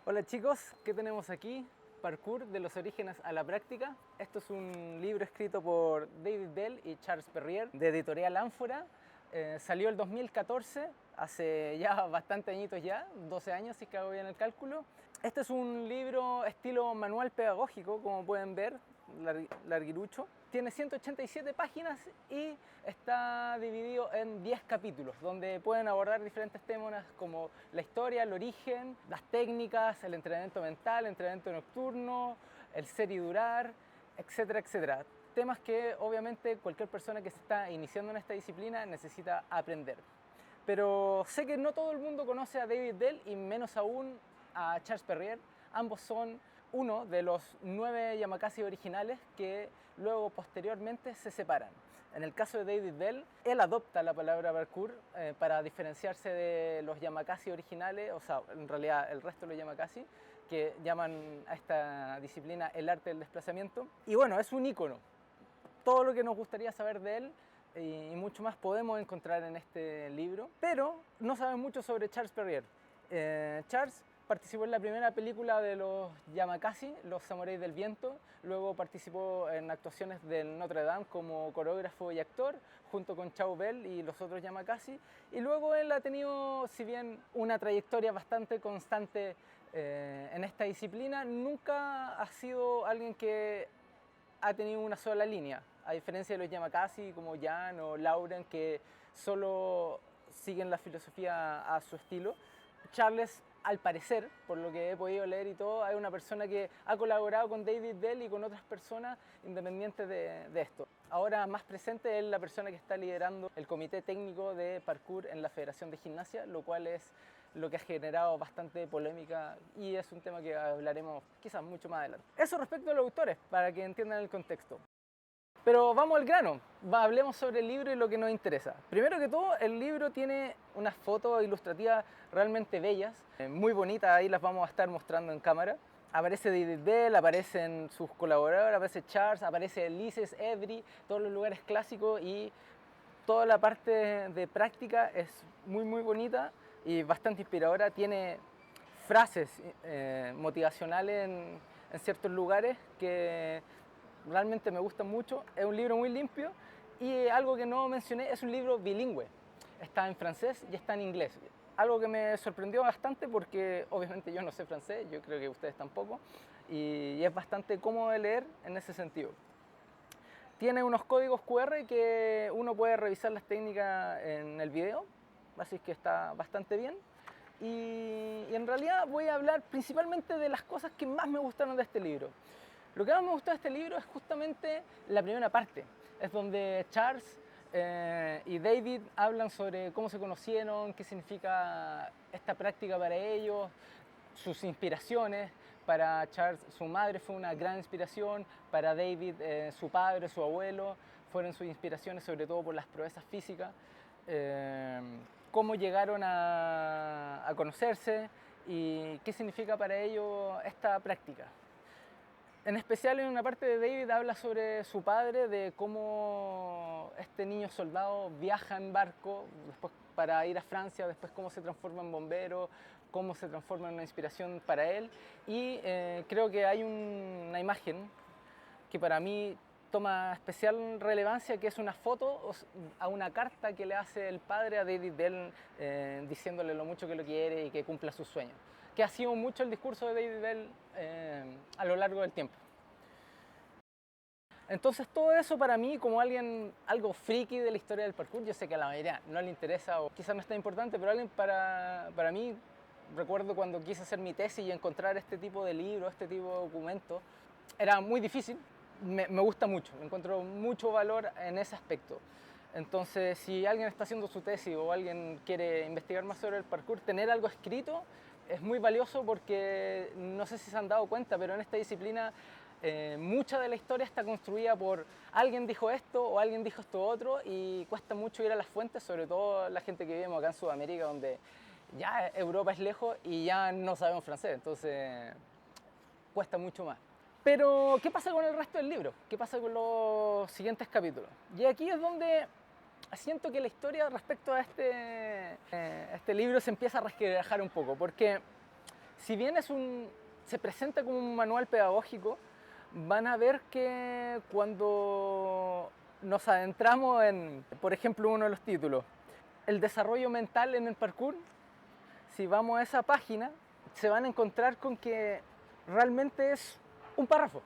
Hola chicos, ¿qué tenemos aquí? Parkour de los orígenes a la práctica. Esto es un libro escrito por David Bell y Charles Perrier de Editorial Ánfora. Salió el 2014, hace ya bastantes añitos ya, 12 años si es que hago bien el cálculo. Este es un libro estilo manual pedagógico, como pueden ver, larguirucho. Tiene 187 páginas y está dividido en 10 capítulos, donde pueden abordar diferentes temas como la historia, el origen, las técnicas, el entrenamiento mental, el entrenamiento nocturno, el ser y durar, etcétera, etcétera. Temas que obviamente cualquier persona que se está iniciando en esta disciplina necesita aprender. Pero sé que no todo el mundo conoce a David Bell y menos aún a Charles Perrier. Ambos son uno de los 9 Yamakasi originales que luego posteriormente se separan. En el caso de David Bell, él adopta la palabra parkour para diferenciarse de los Yamakasi originales, o sea, en realidad el resto de los Yamakasi, que llaman a esta disciplina el arte del desplazamiento. Y bueno, es un ícono. Todo lo que nos gustaría saber de él y mucho más podemos encontrar en este libro, pero no saben mucho sobre Charles Perrier. Charles participó en la primera película de los Yamakasi, Los Samuráis del Viento, luego participó en actuaciones del Notre Dame como coreógrafo y actor, junto con Chao Bell y los otros Yamakasi, y luego él ha tenido, si bien una trayectoria bastante constante en esta disciplina, nunca ha sido alguien que ha tenido una sola línea, a diferencia de los Yamakasi como Jan o Lauren, que solo siguen la filosofía a su estilo. Charles, al parecer, por lo que he podido leer y todo, es una persona que ha colaborado con David Bell y con otras personas independientes de esto. Ahora más presente es la persona que está liderando el comité técnico de parkour en la Federación de Gimnasia, lo cual es lo que ha generado bastante polémica y es un tema que hablaremos quizás mucho más adelante. Eso respecto a los autores, para que entiendan el contexto. Pero vamos al grano, hablemos sobre el libro y lo que nos interesa. Primero que todo, el libro tiene unas fotos ilustrativas realmente bellas, muy bonitas, ahí las vamos a estar mostrando en cámara. Aparece David Bell, aparecen sus colaboradores, aparece Charles, aparece Ulises, Edry, todos los lugares clásicos y toda la parte de práctica es muy bonita y bastante inspiradora. Tiene frases motivacionales en ciertos lugares que realmente me gustan mucho. Es un libro muy limpio y algo que no mencioné, es un libro bilingüe. Está en francés y está en inglés. Algo que me sorprendió bastante porque obviamente yo no sé francés, yo creo que ustedes tampoco, y es bastante cómodo de leer en ese sentido. Tiene unos códigos QR que uno puede revisar las técnicas en el video, así que está bastante bien. Y en realidad voy a hablar principalmente de las cosas que más me gustaron de este libro. Lo que más me gustó de este libro es justamente la primera parte, es donde Charles y David hablan sobre cómo se conocieron, qué significa esta práctica para ellos, sus inspiraciones. Para Charles su madre fue una gran inspiración, para David su padre, su abuelo fueron sus inspiraciones, sobre todo por las proezas físicas, cómo llegaron a conocerse y qué significa para ellos esta práctica. En especial en una parte de David habla sobre su padre, de cómo este niño soldado viaja en barco después para ir a Francia, después cómo se transforma en bombero, cómo se transforma en una inspiración para él. Y creo que hay una imagen que para mí toma especial relevancia, que es una foto a una carta que le hace el padre a David Bell diciéndole lo mucho que lo quiere y que cumpla sus sueños, que ha sido mucho el discurso de David Bell a lo largo del tiempo. Entonces todo eso para mí, como alguien algo friki de la historia del parkour, yo sé que a la mayoría no le interesa o quizás no está importante, pero alguien para mí, recuerdo cuando quise hacer mi tesis y encontrar este tipo de libros, este tipo de documentos, era muy difícil. Me gusta mucho, encuentro mucho valor en ese aspecto. Entonces, si alguien está haciendo su tesis o alguien quiere investigar más sobre el parkour, tener algo escrito es muy valioso porque no sé si se han dado cuenta, pero en esta disciplina mucha de la historia está construida por alguien dijo esto o alguien dijo esto otro y cuesta mucho ir a las fuentes, sobre todo la gente que vivimos acá en Sudamérica, donde ya Europa es lejos y ya no sabemos francés, entonces cuesta mucho más. Pero, ¿qué pasa con el resto del libro? ¿Qué pasa con los siguientes capítulos? Y aquí es donde siento que la historia respecto a este libro se empieza a resquebrajar un poco, porque Si bien se presenta como un manual pedagógico, van a ver que cuando nos adentramos en, por ejemplo, uno de los títulos, el desarrollo mental en el parkour, si vamos a esa página, se van a encontrar con que realmente es un párrafo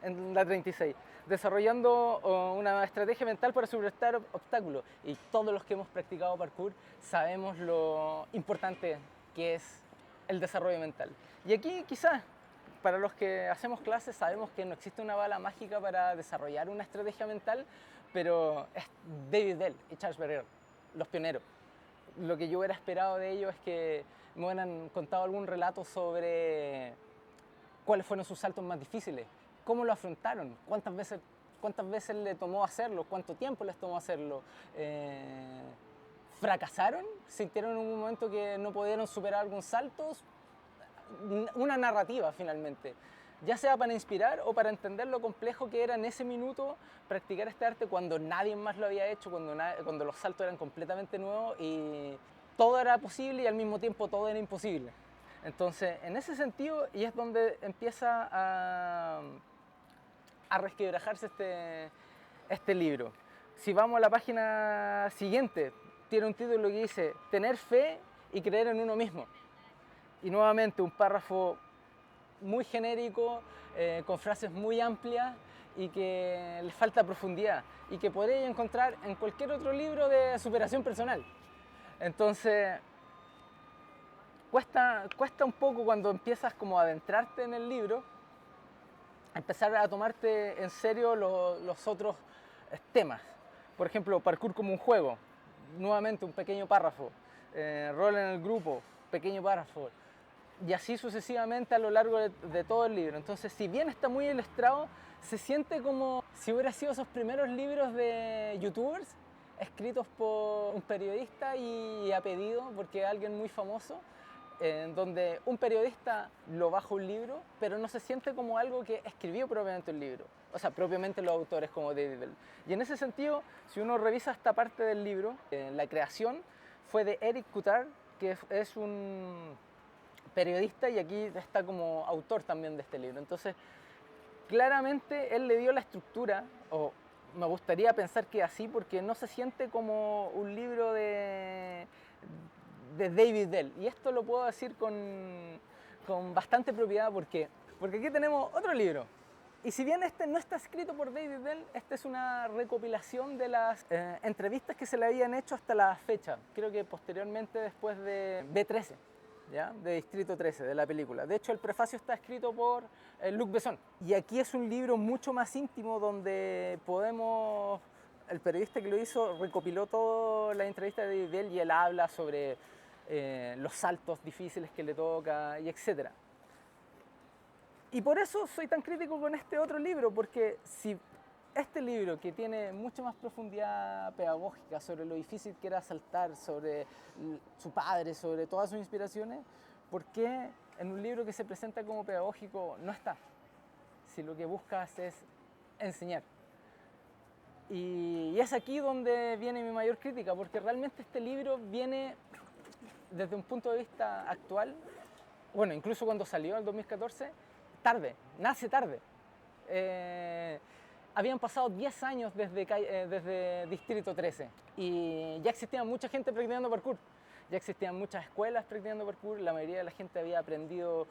en la 36, desarrollando una estrategia mental para superar obstáculos. Y todos los que hemos practicado parkour sabemos lo importante que es el desarrollo mental. Y aquí quizás, para los que hacemos clases, sabemos que no existe una bala mágica para desarrollar una estrategia mental, pero es David Bell y Charles Berrier, los pioneros. Lo que yo hubiera esperado de ellos es que me hubieran contado algún relato sobre cuáles fueron sus saltos más difíciles, cómo lo afrontaron, cuántas veces le tomó hacerlo, cuánto tiempo les tomó hacerlo. ¿Fracasaron? ¿Sintieron en un momento que no pudieron superar algún salto? Una narrativa finalmente, ya sea para inspirar o para entender lo complejo que era en ese minuto practicar este arte cuando nadie más lo había hecho, cuando los saltos eran completamente nuevos y todo era posible y al mismo tiempo todo era imposible. Entonces, en ese sentido, y es donde empieza a resquebrajarse este libro. Si vamos a la página siguiente, tiene un título que dice tener fe y creer en uno mismo. Y nuevamente un párrafo muy genérico, con frases muy amplias y que le falta profundidad y que podréis encontrar en cualquier otro libro de superación personal. Entonces, cuesta un poco cuando empiezas como a adentrarte en el libro, empezar a tomarte en serio los otros temas. Por ejemplo, parkour como un juego, nuevamente un pequeño párrafo, rol en el grupo, pequeño párrafo, y así sucesivamente a lo largo de todo el libro. Entonces, si bien está muy ilustrado, se siente como si hubiera sido esos primeros libros de youtubers escritos por un periodista y a pedido, porque es alguien muy famoso, en donde un periodista lo baja un libro, pero no se siente como algo que escribió propiamente un libro, o sea, propiamente los autores como David Bell. Y en ese sentido, si uno revisa esta parte del libro, la creación fue de Eric Coutard, que es un periodista y aquí está como autor también de este libro. Entonces, claramente él le dio la estructura, o me gustaría pensar que así, porque no se siente como un libro de David Bell. Y esto lo puedo decir con bastante propiedad porque aquí tenemos otro libro. Y si bien este no está escrito por David Bell, esta es una recopilación de las entrevistas que se le habían hecho hasta la fecha. Creo que posteriormente después de B13. ¿Ya? De Distrito 13, de la película. De hecho, el prefacio está escrito por Luc Besson. Y aquí es un libro mucho más íntimo donde el periodista que lo hizo recopiló toda la entrevista de David Bell y él habla sobre los saltos difíciles que le toca y etc. Y por eso soy tan crítico con este otro libro, porque si este libro, que tiene mucha más profundidad pedagógica sobre lo difícil que era saltar, sobre su padre, sobre todas sus inspiraciones, ¿por qué en un libro que se presenta como pedagógico no está? Si lo que buscas es enseñar. Y es aquí donde viene mi mayor crítica, porque realmente este libro viene desde un punto de vista actual, bueno, incluso cuando salió en el 2014, tarde, nace tarde. Habían pasado 10 años desde Distrito 13 y ya existía mucha gente practicando parkour, ya existían muchas escuelas practicando parkour, la mayoría de la gente había aprendido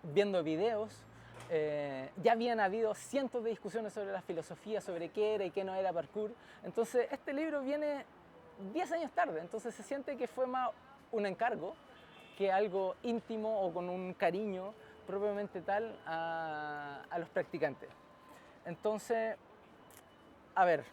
viendo videos, ya habían habido cientos de discusiones sobre la filosofía, sobre qué era y qué no era parkour. Entonces este libro viene 10 años tarde, entonces se siente que fue más un encargo que algo íntimo o con un cariño propiamente tal a los practicantes. Entonces, a ver,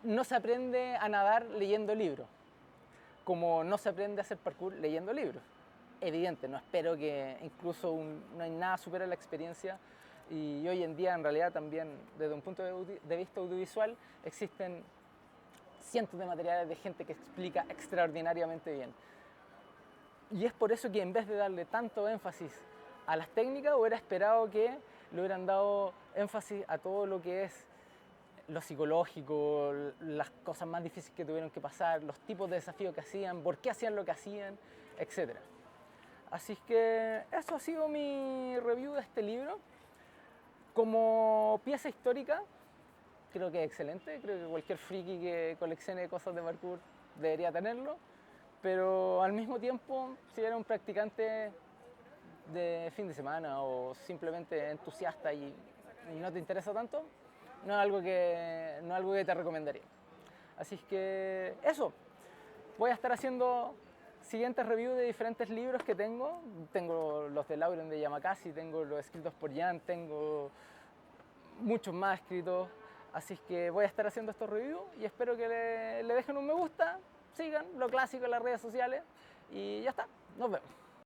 no se aprende a nadar leyendo libros, como no se aprende a hacer parkour leyendo libros. Evidente, no espero que incluso no hay nada supera la experiencia y hoy en día en realidad también desde un punto de vista audiovisual existen cientos de materiales de gente que explica extraordinariamente bien. Y es por eso que en vez de darle tanto énfasis a las técnicas, hubiera esperado que le hubieran dado énfasis a todo lo que es lo psicológico, las cosas más difíciles que tuvieron que pasar, los tipos de desafíos que hacían, por qué hacían lo que hacían, etc. Así que eso ha sido mi review de este libro. Como pieza histórica, creo que es excelente. Creo que cualquier friki que coleccione cosas de parkour debería tenerlo. Pero al mismo tiempo, si eres un practicante de fin de semana o simplemente entusiasta y no te interesa tanto, no es algo que te recomendaría. Así que eso, voy a estar haciendo siguientes reviews de diferentes libros que tengo. Tengo los de Lauren de Yamakasi, tengo los escritos por Jan, tengo muchos más escritos. Así que voy a estar haciendo estos reviews y espero que le dejen un me gusta, sigan lo clásico en las redes sociales y ya está, nos vemos.